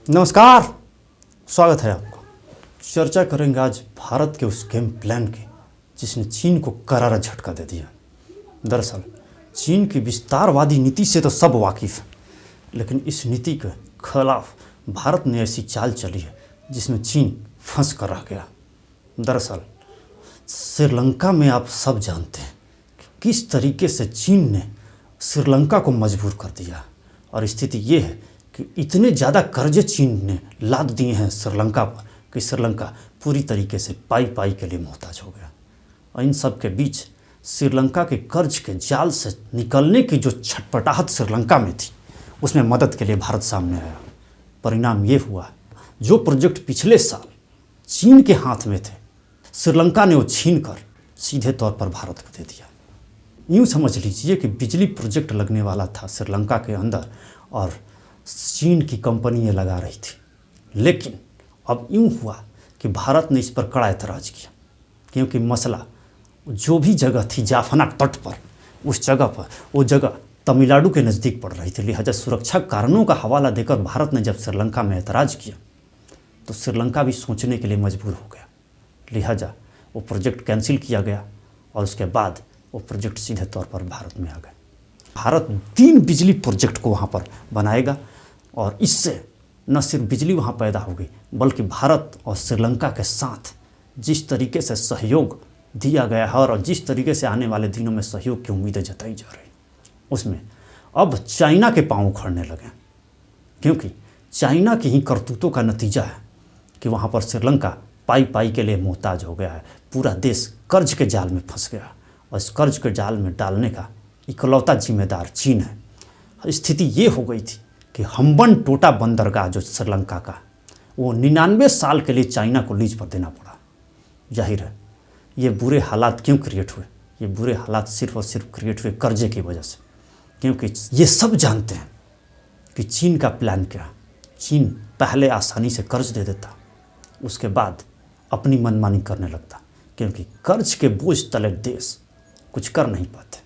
नमस्कार, स्वागत है आपको। चर्चा करेंगे आज भारत के उस गेम प्लान की जिसने चीन को करारा झटका दे दिया। दरअसल चीन की विस्तारवादी नीति से तो सब वाकिफ हैं, लेकिन इस नीति के खिलाफ भारत ने ऐसी चाल चली है जिसमें चीन फंस कर रह गया। दरअसल श्रीलंका में आप सब जानते हैं कि किस तरीके से चीन ने श्रीलंका को मजबूर कर दिया, और स्थिति ये है कि इतने ज़्यादा कर्जे चीन ने लाद दिए हैं श्रीलंका पर कि श्रीलंका पूरी तरीके से पाई पाई के लिए मोहताज हो गया। और इन सब के बीच श्रीलंका के कर्ज के जाल से निकलने की जो छटपटाहट श्रीलंका में थी, उसमें मदद के लिए भारत सामने आया। परिणाम ये हुआ, जो प्रोजेक्ट पिछले साल चीन के हाथ में थे, श्रीलंका ने वो छीन कर सीधे तौर पर भारत को दे दिया। यूँ समझ लीजिए कि बिजली प्रोजेक्ट लगने वाला था श्रीलंका के अंदर और चीन की कंपनी ये लगा रही थी। लेकिन अब यूँ हुआ कि भारत ने इस पर कड़ा एतराज़ किया, क्योंकि मसला जो भी जगह थी जाफना तट पर, उस जगह पर वो जगह तमिलनाडु के नज़दीक पड़ रही थी। लिहाजा सुरक्षा कारणों का हवाला देकर भारत ने जब श्रीलंका में एतराज़ किया तो श्रीलंका भी सोचने के लिए मजबूर हो गया। लिहाजा वो प्रोजेक्ट कैंसिल किया गया और उसके बाद वो प्रोजेक्ट सीधे तौर पर भारत में आ गए। भारत 3 बिजली प्रोजेक्ट को वहाँ पर बनाएगा और इससे न सिर्फ बिजली वहाँ पैदा होगी, बल्कि भारत और श्रीलंका के साथ जिस तरीके से सहयोग दिया गया है और जिस तरीके से आने वाले दिनों में सहयोग की उम्मीदें जताई जा रही, उसमें अब चाइना के पाँव उखड़ने लगे, क्योंकि चाइना की ही करतूतों का नतीजा है कि वहाँ पर श्रीलंका पाई पाई के लिए मोहताज हो गया है। पूरा देश कर्ज के जाल में फंस गया और इस कर्ज के जाल में डालने का इकलौता जिम्मेदार चीन है। स्थिति ये हो गई थी कि हम्बन टोटा बंदरगाह जो श्रीलंका का, वो 99 साल के लिए चाइना को लीज पर देना पड़ा। जाहिर है ये बुरे हालात क्यों क्रिएट हुए? ये बुरे हालात सिर्फ और सिर्फ क्रिएट हुए कर्जे की वजह से, क्योंकि ये सब जानते हैं कि चीन का प्लान क्या। चीन पहले आसानी से कर्ज दे देता, उसके बाद अपनी मनमानी करने लगता, क्योंकि कर्ज के बोझ तले देश कुछ कर नहीं पाते,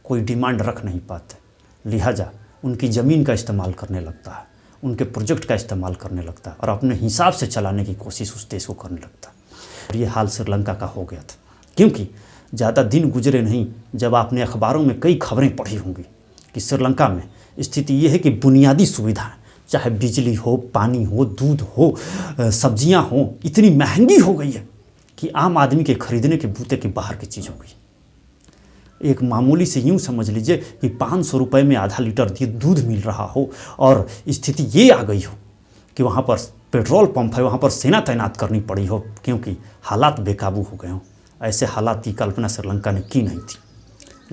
कोई डिमांड रख नहीं पाते। लिहाजा उनकी ज़मीन का इस्तेमाल करने लगता है, उनके प्रोजेक्ट का इस्तेमाल करने लगता है और अपने हिसाब से चलाने की कोशिश उस देश को करने लगता है। और ये हाल श्रीलंका का हो गया था, क्योंकि ज़्यादा दिन गुजरे नहीं जब आपने अखबारों में कई खबरें पढ़ी होंगी कि श्रीलंका में स्थिति ये है कि बुनियादी सुविधाएँ, चाहे बिजली हो, पानी हो, दूध हो, सब्जियाँ हों, इतनी महंगी हो गई है कि आम आदमी के खरीदने के बूते की बाहर की चीज़ हो गई। एक मामूली से यूँ समझ लीजिए कि 500 रुपये में आधा लीटर दूध मिल रहा हो और स्थिति ये आ गई हो कि वहाँ पर पेट्रोल पंप है, वहाँ पर सेना तैनात करनी पड़ी हो, क्योंकि हालात बेकाबू हो गए हों। ऐसे हालात की कल्पना श्रीलंका ने की नहीं थी,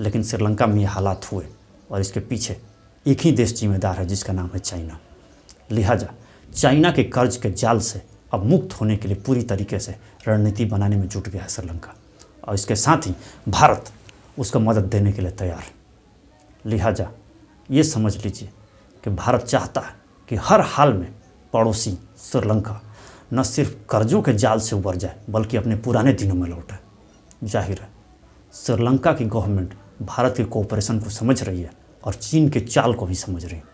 लेकिन श्रीलंका में ये हालात हुए और इसके पीछे एक ही देश जिम्मेदार है जिसका नाम है चाइना। लिहाजा चाइना के कर्ज के जाल से अब मुक्त होने के लिए पूरी तरीके से रणनीति बनाने में जुट गया है श्रीलंका, और इसके साथ ही भारत उसको मदद देने के लिए तैयार है। लिहाजा ये समझ लीजिए कि भारत चाहता है कि हर हाल में पड़ोसी श्रीलंका न सिर्फ कर्जों के जाल से उबर जाए, बल्कि अपने पुराने दिनों में लौटे। जाहिर है श्रीलंका की गवर्नमेंट भारत के कोऑपरेशन को समझ रही है और चीन के चाल को भी समझ रही है।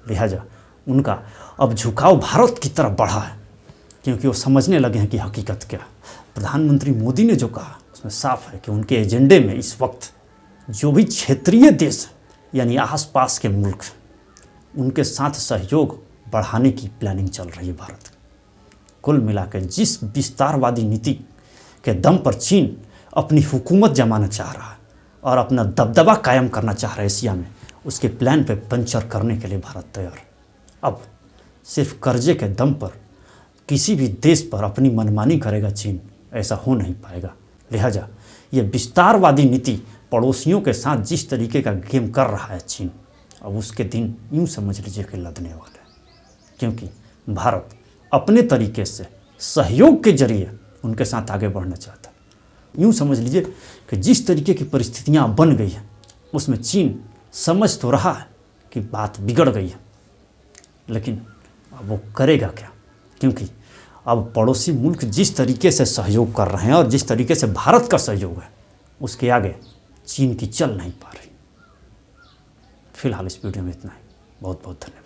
लिहाजा उनका अब झुकाव भारत की तरफ बढ़ा है, क्योंकि वो समझने लगे हैं कि हकीकत क्या। प्रधानमंत्री मोदी ने जो कहा उसमें साफ है कि उनके एजेंडे में इस वक्त जो भी क्षेत्रीय देश यानी आसपास के मुल्क, उनके साथ सहयोग बढ़ाने की प्लानिंग चल रही है भारत। कुल मिलाकर जिस विस्तारवादी नीति के दम पर चीन अपनी हुकूमत जमाना चाह रहा है और अपना दबदबा कायम करना चाह रहा है एशिया में, उसके प्लान पे पंचर करने के लिए भारत तैयार है। अब सिर्फ कर्जे के दम पर किसी भी देश पर अपनी मनमानी करेगा चीन, ऐसा हो नहीं पाएगा। लिहाजा ये विस्तारवादी नीति पड़ोसियों के साथ जिस तरीके का गेम कर रहा है चीन, अब उसके दिन यूँ समझ लीजिए कि लदने वाले हैं, क्योंकि भारत अपने तरीके से सहयोग के जरिए उनके साथ आगे बढ़ना चाहता है। यूँ समझ लीजिए कि जिस तरीके की परिस्थितियाँ बन गई हैं, उसमें चीन समझ तो रहा है कि बात बिगड़ गई है, लेकिन अब वो करेगा क्या? क्योंकि अब पड़ोसी मुल्क जिस तरीके से सहयोग कर रहे हैं और जिस तरीके से भारत का सहयोग है, उसके आगे चीन की चल नहीं पा रही। फिलहाल इस वीडियो में इतना ही। बहुत बहुत धन्यवाद।